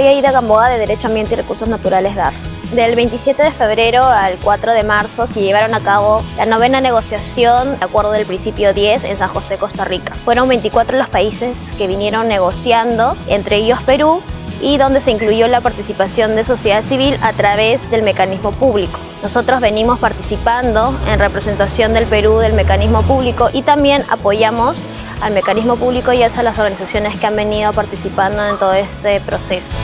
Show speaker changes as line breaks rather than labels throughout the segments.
Soy Aida Gamboa, de Derecho Ambiente y Recursos Naturales DAR. Del 27 de febrero al 4 de marzo se llevaron a cabo la 9ª negociación de Acuerdo del Principio 10 en San José, Costa Rica. Fueron 24 los países que vinieron negociando, entre ellos Perú, y donde se incluyó la participación de sociedad civil a través del mecanismo público. Nosotros venimos participando en representación del Perú del mecanismo público y también apoyamos al mecanismo público y a las organizaciones que han venido participando en todo este proceso.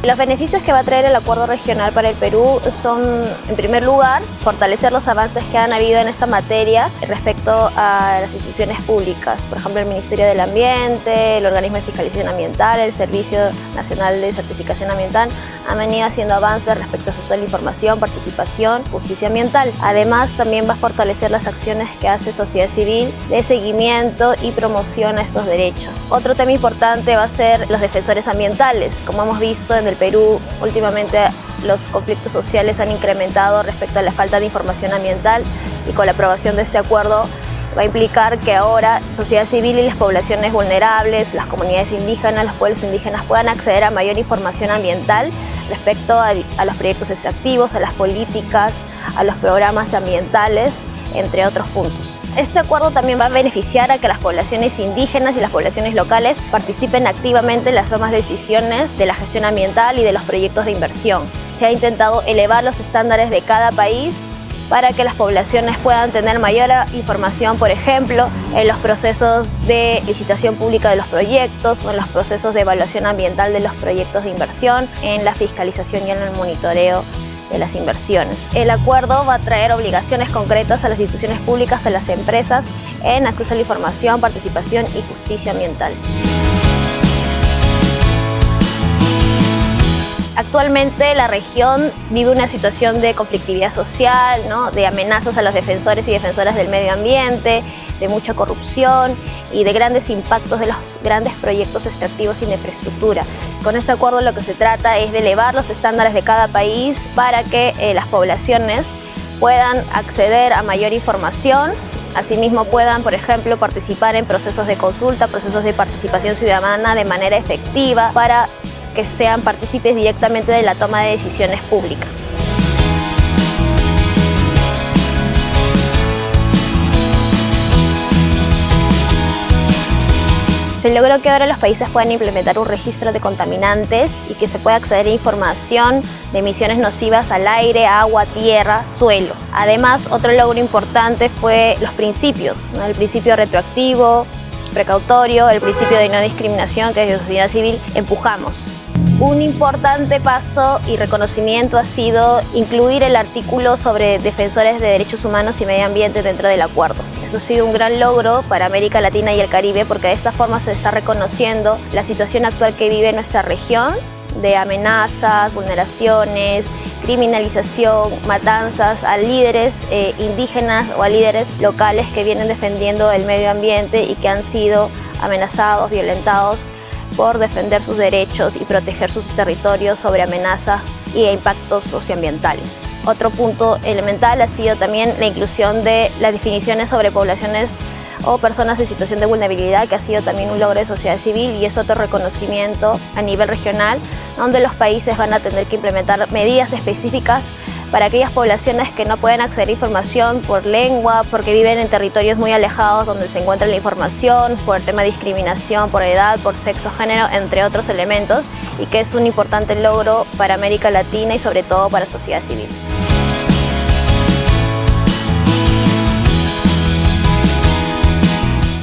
Los beneficios que va a traer el acuerdo regional para el Perú son, en primer lugar, fortalecer los avances que han habido en esta materia respecto a las instituciones públicas, por ejemplo, el Ministerio del Ambiente, el Organismo de Fiscalización Ambiental, el Servicio Nacional de Certificación Ambiental, han venido haciendo avances respecto a acceso a la información, participación, justicia ambiental. Además, también va a fortalecer las acciones que hace sociedad civil de seguimiento y promoción a estos derechos. Otro tema importante va a ser los defensores ambientales. Como hemos visto en el Perú, últimamente los conflictos sociales han incrementado respecto a la falta de información ambiental, y con la aprobación de este acuerdo va a implicar que ahora sociedad civil y las poblaciones vulnerables, las comunidades indígenas, los pueblos indígenas puedan acceder a mayor información ambiental respecto a los proyectos extractivos, a las políticas, a los programas ambientales, entre otros puntos. Este acuerdo también va a beneficiar a que las poblaciones indígenas y las poblaciones locales participen activamente en las tomas de decisiones de la gestión ambiental y de los proyectos de inversión. Se ha intentado elevar los estándares de cada país para que las poblaciones puedan tener mayor información, por ejemplo, en los procesos de licitación pública de los proyectos o en los procesos de evaluación ambiental de los proyectos de inversión, en la fiscalización y en el monitoreo de las inversiones. El acuerdo va a traer obligaciones concretas a las instituciones públicas, a las empresas, en acceso a la información, participación y justicia ambiental. Actualmente la región vive una situación de conflictividad social, ¿no?, de amenazas a los defensores y defensoras del medio ambiente, de mucha corrupción y de grandes impactos de los grandes proyectos extractivos y de infraestructura. Con este acuerdo lo que se trata es de elevar los estándares de cada país para que las poblaciones puedan acceder a mayor información. Asimismo puedan, por ejemplo, participar en procesos de consulta, procesos de participación ciudadana de manera efectiva para que sean partícipes directamente de la toma de decisiones públicas. Se logró que ahora los países puedan implementar un registro de contaminantes y que se pueda acceder a información de emisiones nocivas al aire, agua, tierra, suelo. Además, otro logro importante fue los principios, ¿no?, el principio retroactivo, precautorio, el principio de no discriminación que desde sociedad civil empujamos. Un importante paso y reconocimiento ha sido incluir el artículo sobre defensores de derechos humanos y medio ambiente dentro del acuerdo. Eso ha sido un gran logro para América Latina y el Caribe, porque de esta forma se está reconociendo la situación actual que vive nuestra región de amenazas, vulneraciones, criminalización, matanzas a líderes indígenas o a líderes locales que vienen defendiendo el medio ambiente y que han sido amenazados, violentados por defender sus derechos y proteger sus territorios sobre amenazas y impactos socioambientales. Otro punto elemental ha sido también la inclusión de las definiciones sobre poblaciones o personas en situación de vulnerabilidad, que ha sido también un logro de sociedad civil, y es otro reconocimiento a nivel regional, donde los países van a tener que implementar medidas específicas para aquellas poblaciones que no pueden acceder a información por lengua, porque viven en territorios muy alejados donde se encuentra la información, por el tema de discriminación, por edad, por sexo, género, entre otros elementos, y que es un importante logro para América Latina y sobre todo para la sociedad civil.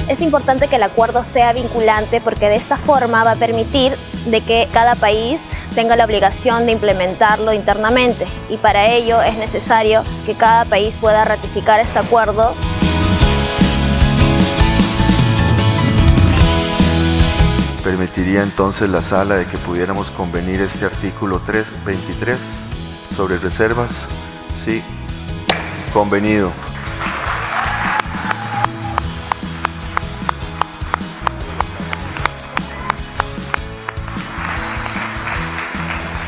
Es importante que el acuerdo sea vinculante, porque de esta forma va a permitir de que cada país tenga la obligación de implementarlo internamente, y para ello es necesario que cada país pueda ratificar este acuerdo.
¿Permitiría entonces la sala de que pudiéramos convenir este artículo 323 sobre reservas? Sí, convenido.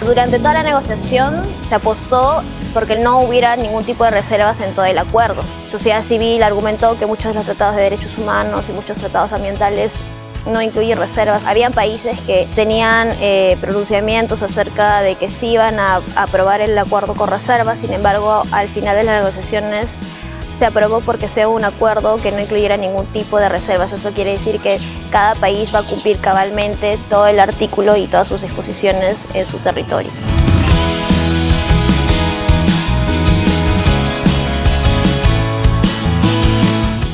Durante toda la negociación se apostó porque no hubiera ningún tipo de reservas en todo el acuerdo. Sociedad civil argumentó que muchos de los tratados de derechos humanos y muchos tratados ambientales no incluyen reservas. Habían países que tenían pronunciamientos acerca de que sí iban a aprobar el acuerdo con reservas, sin embargo, al final de las negociaciones se aprobó porque sea un acuerdo que no incluyera ningún tipo de reservas. Eso quiere decir que cada país va a cumplir cabalmente todo el artículo y todas sus disposiciones en su territorio.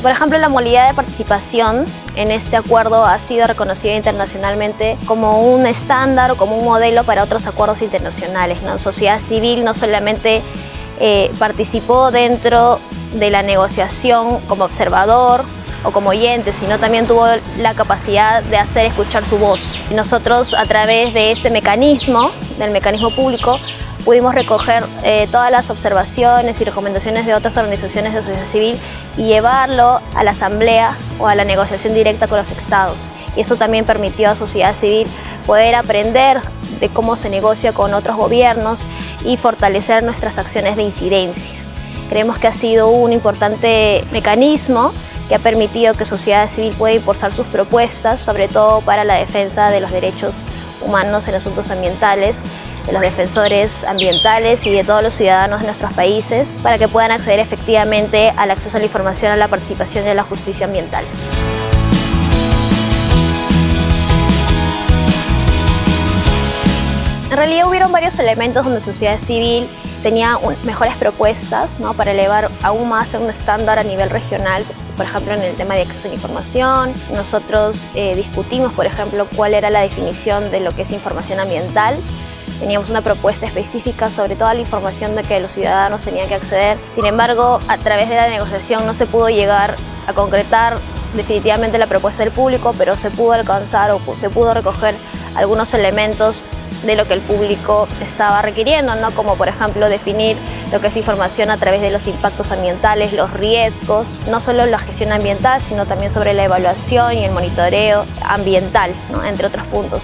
Por ejemplo, la modalidad de participación en este acuerdo ha sido reconocida internacionalmente como un estándar o como un modelo para otros acuerdos internacionales, ¿no? Sociedad civil no solamente participó dentro de la negociación como observador o como oyente, sino también tuvo la capacidad de hacer escuchar su voz. Y nosotros, a través de este mecanismo, del mecanismo público, pudimos recoger todas las observaciones y recomendaciones de otras organizaciones de sociedad civil y llevarlo a la asamblea o a la negociación directa con los estados. Y eso también permitió a sociedad civil poder aprender de cómo se negocia con otros gobiernos y fortalecer nuestras acciones de incidencia. Creemos que ha sido un importante mecanismo que ha permitido que sociedad civil pueda impulsar sus propuestas, sobre todo para la defensa de los derechos humanos en asuntos ambientales, de los defensores ambientales y de todos los ciudadanos de nuestros países, para que puedan acceder efectivamente al acceso a la información, a la participación y a la justicia ambiental. En realidad hubieron varios elementos donde sociedad civil tenía mejores propuestas, ¿no?, para elevar aún más a un estándar a nivel regional. Por ejemplo, en el tema de acceso a la información, nosotros discutimos, por ejemplo, cuál era la definición de lo que es información ambiental. Teníamos una propuesta específica sobre toda la información de que los ciudadanos tenían que acceder. Sin embargo, a través de la negociación no se pudo llegar a concretar definitivamente la propuesta del público, pero se pudo alcanzar o se pudo recoger algunos elementos de lo que el público estaba requiriendo, ¿no? Como por ejemplo definir lo que es información a través de los impactos ambientales, los riesgos, no solo la gestión ambiental, sino también sobre la evaluación y el monitoreo ambiental, ¿no?, entre otros puntos.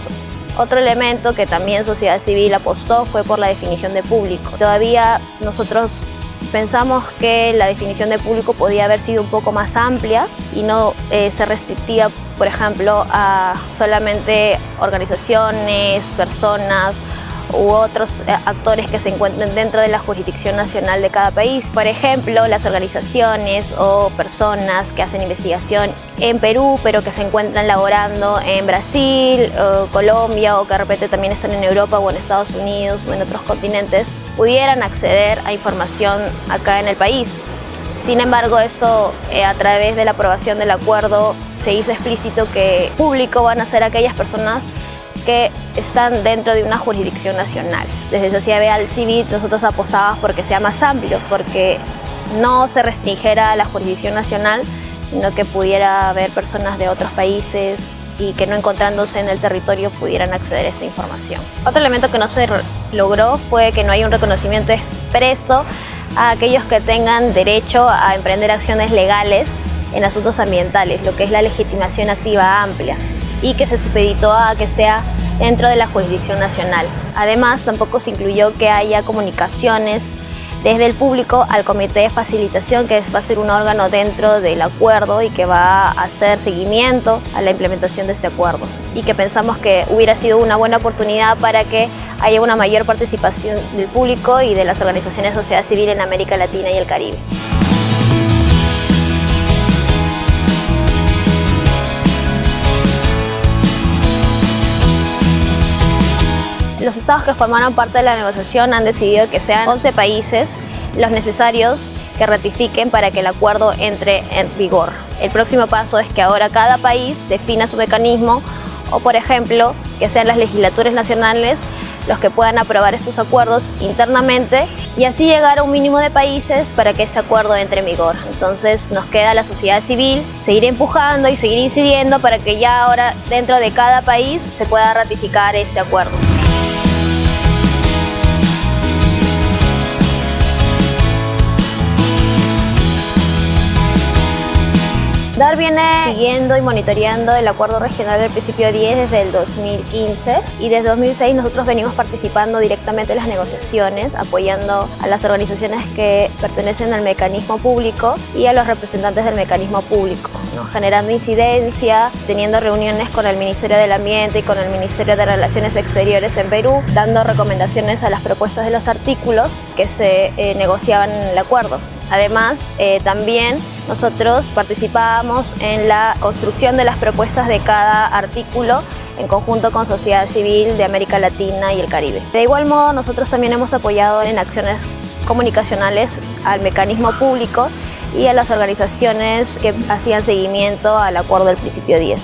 Otro elemento que también sociedad civil apostó fue por la definición de público. Todavía nosotros pensamos que la definición de público podía haber sido un poco más amplia y no ser restrictiva, por ejemplo, a solamente organizaciones, personas u otros actores que se encuentren dentro de la jurisdicción nacional de cada país. Por ejemplo, las organizaciones o personas que hacen investigación en Perú, pero que se encuentran laborando en Brasil, Colombia, o que de repente también están en Europa o en Estados Unidos o en otros continentes, pudieran acceder a información acá en el país. Sin embargo, esto a través de la aprobación del acuerdo se hizo explícito que público van a ser aquellas personas que están dentro de una jurisdicción nacional. Desde Sociedad Civil nosotros apostábamos porque sea más amplio, porque no se restringiera a la jurisdicción nacional, sino que pudiera haber personas de otros países y que no encontrándose en el territorio pudieran acceder a esta información. Otro elemento que no se logró fue que no hay un reconocimiento expreso a aquellos que tengan derecho a emprender acciones legales en asuntos ambientales, lo que es la legitimación activa amplia, y que se supeditó a que sea dentro de la jurisdicción nacional. Además, tampoco se incluyó que haya comunicaciones desde el público al comité de facilitación, que va a ser un órgano dentro del acuerdo y que va a hacer seguimiento a la implementación de este acuerdo, y que pensamos que hubiera sido una buena oportunidad para que haya una mayor participación del público y de las organizaciones de sociedad civil en América Latina y el Caribe. Los estados que formaron parte de la negociación han decidido que sean 11 países los necesarios que ratifiquen para que el acuerdo entre en vigor. El próximo paso es que ahora cada país defina su mecanismo, o por ejemplo, que sean las legislaturas nacionales los que puedan aprobar estos acuerdos internamente y así llegar a un mínimo de países para que ese acuerdo entre en vigor. Entonces nos queda la sociedad civil seguir empujando y seguir incidiendo para que ya ahora dentro de cada país se pueda ratificar ese acuerdo. Dado SAR viene siguiendo y monitoreando el acuerdo regional del principio 10 desde el 2015 y desde 2006 nosotros venimos participando directamente en las negociaciones, apoyando a las organizaciones que pertenecen al mecanismo público y a los representantes del mecanismo público, ¿no? Generando incidencia, teniendo reuniones con el Ministerio del Ambiente y con el Ministerio de Relaciones Exteriores en Perú, dando recomendaciones a las propuestas de los artículos que se negociaban en el acuerdo. Además, también nosotros participábamos en la construcción de las propuestas de cada artículo en conjunto con sociedad civil de América Latina y el Caribe. De igual modo, nosotros también hemos apoyado en acciones comunicacionales al mecanismo público y a las organizaciones que hacían seguimiento al acuerdo del principio 10.